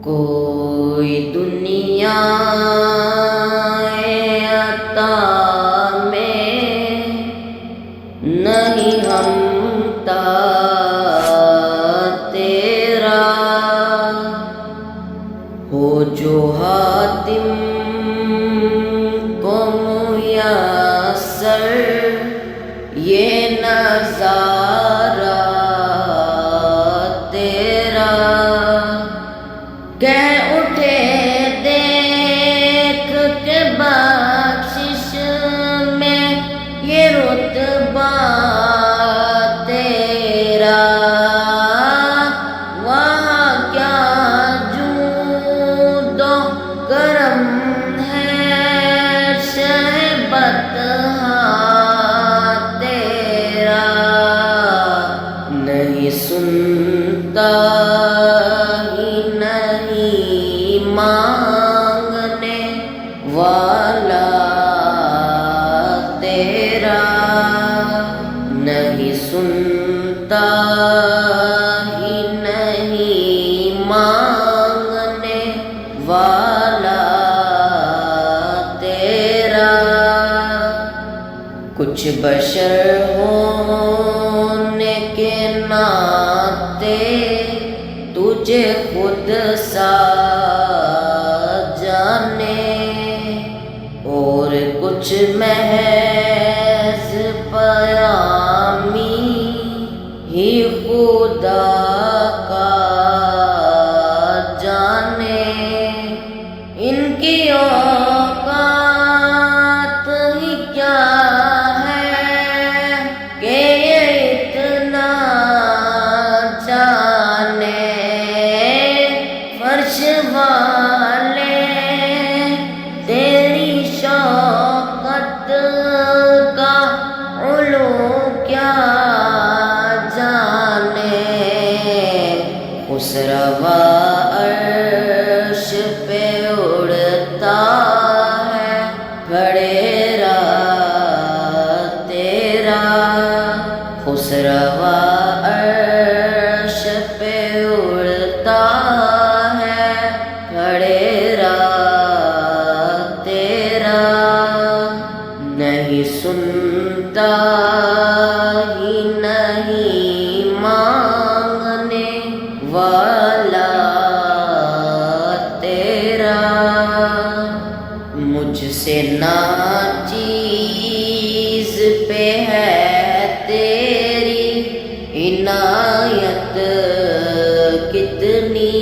کوئی دنیا عطا میں نہیں ہمتا تیرا، ہو جو حاتم کو میسر یہ نظارہ تیرا، کہہ اٹھے دیکھ کے بخشش میں یہ رتبہ تیرا، وہاں کیا جود و کرم ہے شہ بطحہ تیرا، نہیں سنتا مانگنے والا تیرا، نہیں سنتا ہی نہیں مانگنے والا تیرا، کچھ بشر ہونے کے ناطے تجھے خود سا جانے، اور کچھ محض پیامی ہی خدا کا جانے، ان کی اوقات ہی کیا ہے کہ یہ اتنا جانے، فرش والے تیری شوقت کا علو کیا جانے، خسروا عرش پہ اڑتا ہے بھڑیرا تیرا، خسروا عرش پہ اڑتا ہے بھڑیرا تیرا، نہیں سنتا ہی نہیں مانگنے والا تیرا، مجھ سے ناچیز پہ ہے تیری عنایت کتنی،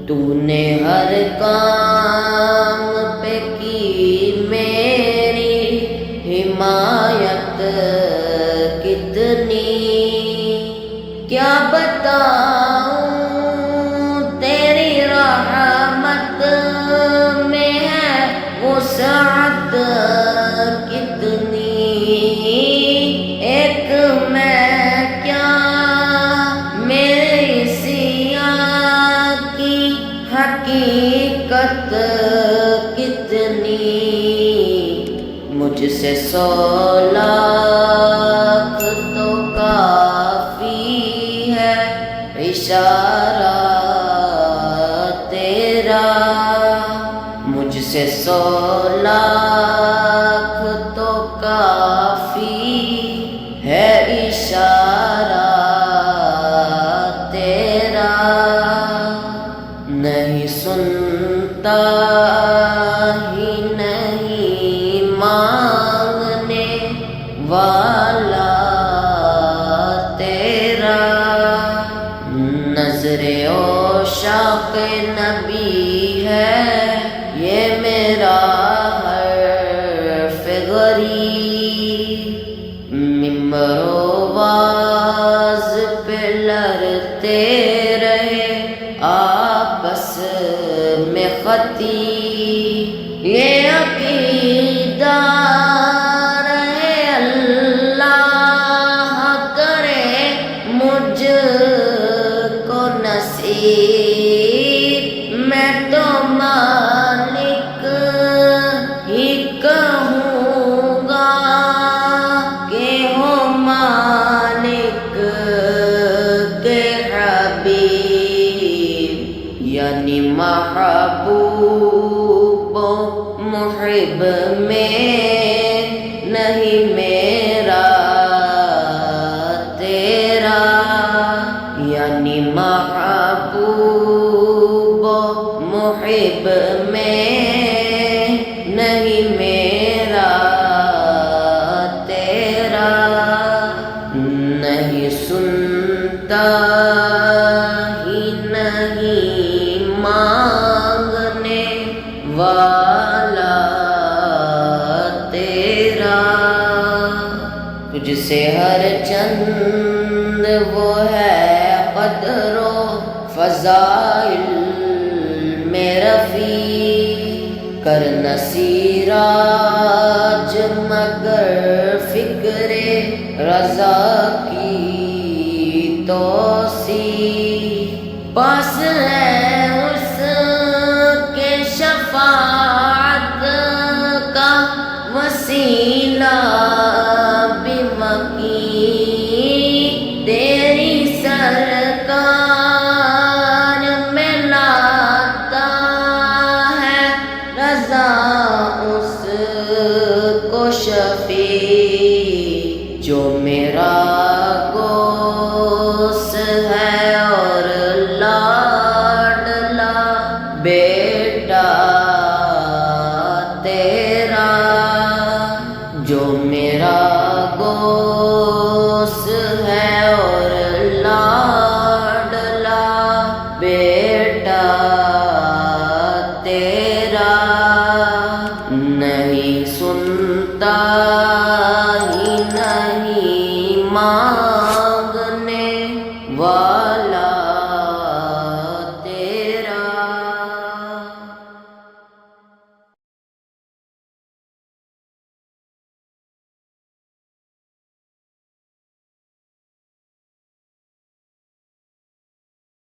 تو نے ہر کام پہ کی میری حمایت کتنی، کیا بتاؤں تیری رحمت میں ہے وسعت کتنی، ایک میں کیا میرے سیاہ کی حقیقت کتنی، مجھ سے 100 لاکھ تو کافی ہے اشارہ تیرا، مجھ سے 100 لاکھ تو کافی ہے اشارہ تیرا، نہیں سنتا ہی نہیں مانگنے والا تیرا، نظر عشاق نبی ہے یہ میرا حرف غریب، ممبر و واز پہ لڑتے رہے آپس میں خطیب، یہ عقیدہ رہے اللہ کرے مجھ کو نصیب، میں تو مالک ہی کہوں گا کہ ہو مالک کے حبیب، یعنی محبوب و محب میں نہیں میرا تیرا، یعنی محبوب و محب میں نہیں میرا تیرا، نہیں سنتا ہی نہیں مانگنے والا تیرا، تجھ سے ہر چند وہ ہے قدر و فضائل میں رفیع، کر نصیراج مگر فکر رضا کی توسیع، پاس ہے اس کے شفاعت کا وسیلہ بھی مکین، تیری سرکار میں لاتا ہے رضا اس کو شفیع، جو میرا گوس ہے اور لاڈلا بیٹا تیرا، جو میرا گوس ہے اور لاڈلا بیٹا